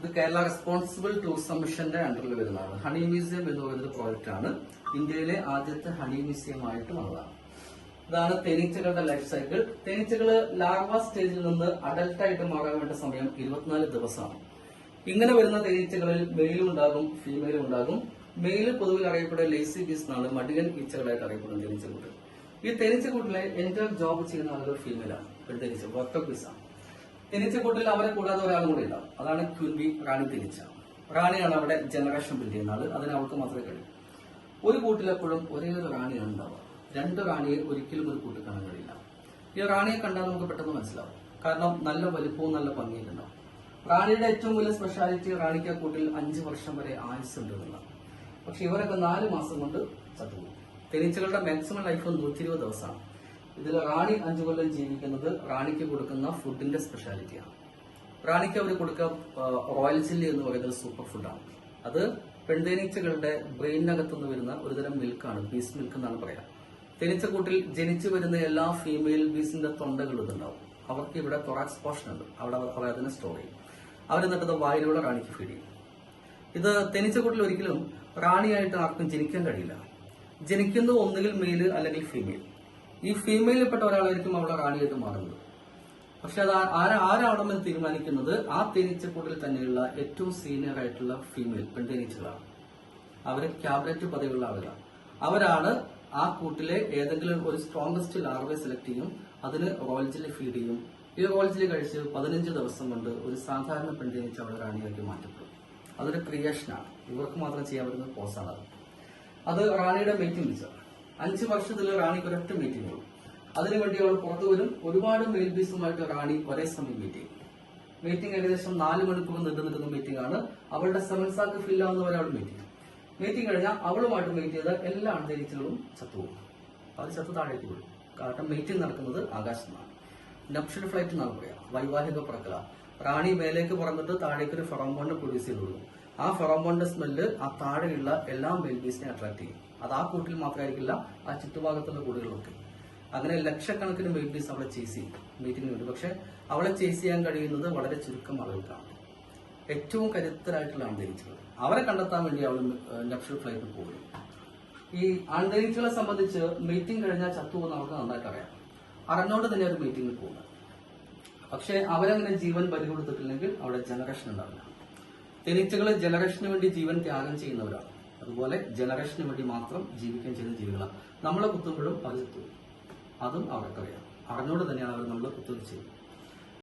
ഇത് Kerala responsible tourism മിഷന്റെ അണ്ടറിൽ വരുന്നതാണ്. ഹണി മ്യൂസിയം എന്ന് പറയുന്ന പ്രോജക്റ്റ് ആണ്. ഇന്ത്യയിലെ ആദ്യത്തെ ഹണി മ്യൂസിയം ആയിട്ട് വന്നതാണ്. ഇതാണ് തേനീച്ചകളുടെ ലൈഫ് സൈക്കിൾ. തേനീച്ചകള് ലാർവ സ്റ്റേജിൽ നിന്ന് അഡൽട്ടായിട്ട് മാറാൻ വേണ്ട സമയം 24 ദിവസമാണ്. ഇങ്ങനെ വരുന്ന തേനീച്ചകളിൽ മെയിലും ഉണ്ടാകും, ഫീമെയിലും ഉണ്ടാകും. മെയില് പൊതുവിൽ അറിയപ്പെടുന്ന ലേസി ബീസ് എന്നാണ്, മടിയൻ ഈച്ചകളായിട്ട് അറിയപ്പെടുന്ന തേനീച്ചക്കൂട്ട്. ഈ തേനീച്ചക്കൂട്ടിലെ എന്റെ ജോബ് ചെയ്യുന്ന ആളുകൾ ഫീമെയിലാണ്, പെൺതേനീച്ച, വർക്കർ ബീസാണ്. തേനീച്ചക്കൂട്ടിൽ അവരെ കൂടാതെ ഒരാളും കൂടെ ഉണ്ടാവും. അതാണ് ക്വീൻ ബി, റാണി തേനീച്ച. റാണിയാണ് അവിടെ ജനറേഷൻ ബിൽഡ് ചെയ്യുന്ന ആള്. അതിന് അവൾക്ക് മാത്രമേ കഴിയൂ. ഒരു കൂട്ടിലെപ്പോഴും ഒരേ ഒരു റാണിയാണ് ഉണ്ടാവുക. 2 റാണിയെ ഒരിക്കലും ഒരു കൂട്ടിൽ കാണാൻ കഴിയില്ല. ഈ റാണിയെ കണ്ടാൽ നമുക്ക് പെട്ടെന്ന് മനസ്സിലാവും. കാരണം നല്ല വലിപ്പവും നല്ല ഭംഗിയൊക്കെ ഉണ്ടാവും. റാണിയുടെ ഏറ്റവും വലിയ സ്പെഷ്യാലിറ്റി റാണിക്ക് കൂട്ടിൽ 5 വർഷം വരെ ആയുസ് ഉണ്ട് എന്നുള്ളതാണ്. പക്ഷെ ഇവരൊക്കെ 4 മാസം കൊണ്ട് ചത്തുപോകും. തേനീച്ചകളുടെ മാക്സിമം ലൈഫ് 120 ദിവസമാണ്. ഇതിൽ റാണി 5 കൊല്ലം ജീവിക്കുന്നത് റാണിക്ക് കൊടുക്കുന്ന ഫുഡിന്റെ സ്പെഷ്യാലിറ്റിയാണ്. റാണിക്ക് അവർ കൊടുക്കുക റോയൽ ചില്ലി എന്ന് പറയുന്നത് സൂപ്പർ ഫുഡാണ്. അത് പെൺതേനീച്ചകളുടെ ബ്രെയിനകത്തുനിന്ന് വരുന്ന ഒരുതരം മിൽക്കാണ്, ബീസ് മിൽക്ക് എന്നാണ് പറയാം. തേനീച്ചക്കൂട്ടിൽ ജനിച്ചു വരുന്ന എല്ലാ ഫീമെയിൽ ബീസിന്റെ തൊണ്ടകൾ ഇതുണ്ടാവും. അവർക്ക് ഇവിടെ തൊറാക്സ് പോർഷൻ ഉണ്ട്, അവിടെ അവർ അതിനെ സ്റ്റോർ ചെയ്യും. അവരെന്നിട്ടത് വായിലൂടെ റാണിക്ക് ഫീഡ് ചെയ്യും. ഇത് തേനീച്ചക്കൂട്ടിൽ ഒരിക്കലും റാണിയായിട്ട് ആർക്കും ജനിക്കാൻ കഴിയില്ല. ജനിക്കുന്നത് ഒന്നുകിൽ മെയില് അല്ലെങ്കിൽ ഫീമെയിൽ. ഈ ഫീമെയിലിൽപ്പെട്ട ഒരാളായിരിക്കും അവിടെ റാണിയായിട്ട് മാറുന്നത്. പക്ഷെ അത് ആരാണെന്ന് തീരുമാനിക്കുന്നത് ആ തേനീച്ചക്കൂട്ടിൽ തന്നെയുള്ള ഏറ്റവും സീനിയർ ആയിട്ടുള്ള ഫീമെയിൽ പെൺതേനീച്ചകളാണ്. അവര് ക്യാബിനറ്റ് പദവിയുള്ള ആളുകളാണ്. അവരാണ് ആ കൂട്ടിലെ ഏതെങ്കിലും ഒരു സ്ട്രോങ്സ്റ്റ് ലാർവയെ സെലക്ട് ചെയ്യും, അതിന് റോയൽ ജെല്ലി ഫീഡ് ചെയ്യും. ഈ റോയൽ ജെല്ലി കഴിച്ച് 15 ദിവസം കൊണ്ട് ഒരു സാധാരണ പെൺതേനീച്ച അവിടെ റാണിയാക്കി മാറ്റപ്പെടും. അതൊരു ക്രിയേഷനാണ്, ഇവർക്ക് മാത്രം ചെയ്യാൻ പറ്റുന്ന പോസാണ് അത്. അത് റാണിയുടെ മീറ്റിംഗ് വിളിച്ചാണ്. 5 വർഷത്തിൽ റാണിക്ക് ഒരൊറ്റ മീറ്റിംഗ് ഉള്ളൂ. അതിനുവേണ്ടി അവൾ പുറത്തു വരും. ഒരുപാട് മെയിൽ ബീസുമായിട്ട് റാണി ഒരേ സമയം മീറ്റിംഗ് ഏകദേശം 4 മണിക്കൂർ നീണ്ടു നിൽക്കുന്ന മീറ്റിംഗ് ആണ്. അവളുടെ 7 സാക്ക് ഫിൽ ആവുന്നവരെ അവൾ മീറ്റിംഗ് കഴിഞ്ഞാൽ അവളുമായിട്ട് മീറ്റ് ചെയ്ത എല്ലാ അന്തരീക്ഷങ്ങളും ചത്തുപോകും. അത് ചത്തു താഴേക്ക് വിടും. കാരണം മീറ്റിംഗ് നടക്കുന്നത് ആകാശത്താണ്. നപ്ഷ്യൽ ഫ്ലൈറ്റ് എന്നാണ് പറയാം, വൈവാഹിക പറക്കല. റാണി മേലേക്ക് പറന്നിട്ട് താഴേക്ക് ഒരു ഫെറോമോണിനെ പ്രൊഡ്യൂസ് ചെയ്ത് കൊടുക്കും. ആ ഫെറോമോണിന്റെ സ്മെല്ല് ആ താഴെയുള്ള എല്ലാ മെയിൽ ബീസിനെ അട്രാക്ട് ചെയ്യും. അത് ആ കൂട്ടിൽ മാത്രമായിരിക്കില്ല, ആ ചുറ്റുഭാഗത്തുള്ള കൂടുകളിലൊക്കെ. അങ്ങനെ ലക്ഷക്കണക്കിന് മെയിൽ ബീസ് അവളെ ചേസ് ചെയ്യും മീറ്റിംഗിന് വേണ്ടി. പക്ഷെ അവളെ ചേസ് ചെയ്യാൻ കഴിയുന്നത് വളരെ ചുരുക്കം ആളുകൾക്കാണ്. ഏറ്റവും കരുത്തരായിട്ടുള്ള ആന്തരിച്ചുകൾ, അവരെ കണ്ടെത്താൻ വേണ്ടി അവൾ നപ്ഷ്യൽ ഫ്ലൈറ്റിൽ പോകും. ഈ ആന്തരിച്ചുകളെ സംബന്ധിച്ച് മീറ്റിംഗ് കഴിഞ്ഞാൽ ചത്തുപോകുന്ന അവർക്ക് നന്നായിട്ട് അറിയാം. അറിഞ്ഞോണ്ട് തന്നെ ഒരു മീറ്റിംഗിൽ പോകുന്നത്. പക്ഷെ അവരങ്ങനെ ജീവൻ ബലി കൊടുത്തിട്ടില്ലെങ്കിൽ അവിടെ ജനറേഷൻ ഉണ്ടാവില്ല. തേനീച്ചകള് ജനറേഷന് വേണ്ടി ജീവൻ ത്യാഗം ചെയ്യുന്നവരാണ്. അതുപോലെ ജനറേഷന് വേണ്ടി മാത്രം ജീവിക്കാൻ ചെയ്യുന്ന ജീവികളാണ്. നമ്മളെ കുത്തുമ്പോഴും അവർ ചത്തുപോകും. അതും അവർക്കറിയാം. അറിഞ്ഞോട് തന്നെയാണ് അവർ നമ്മളെ കുത്തുക ചെയ്യുന്നത്.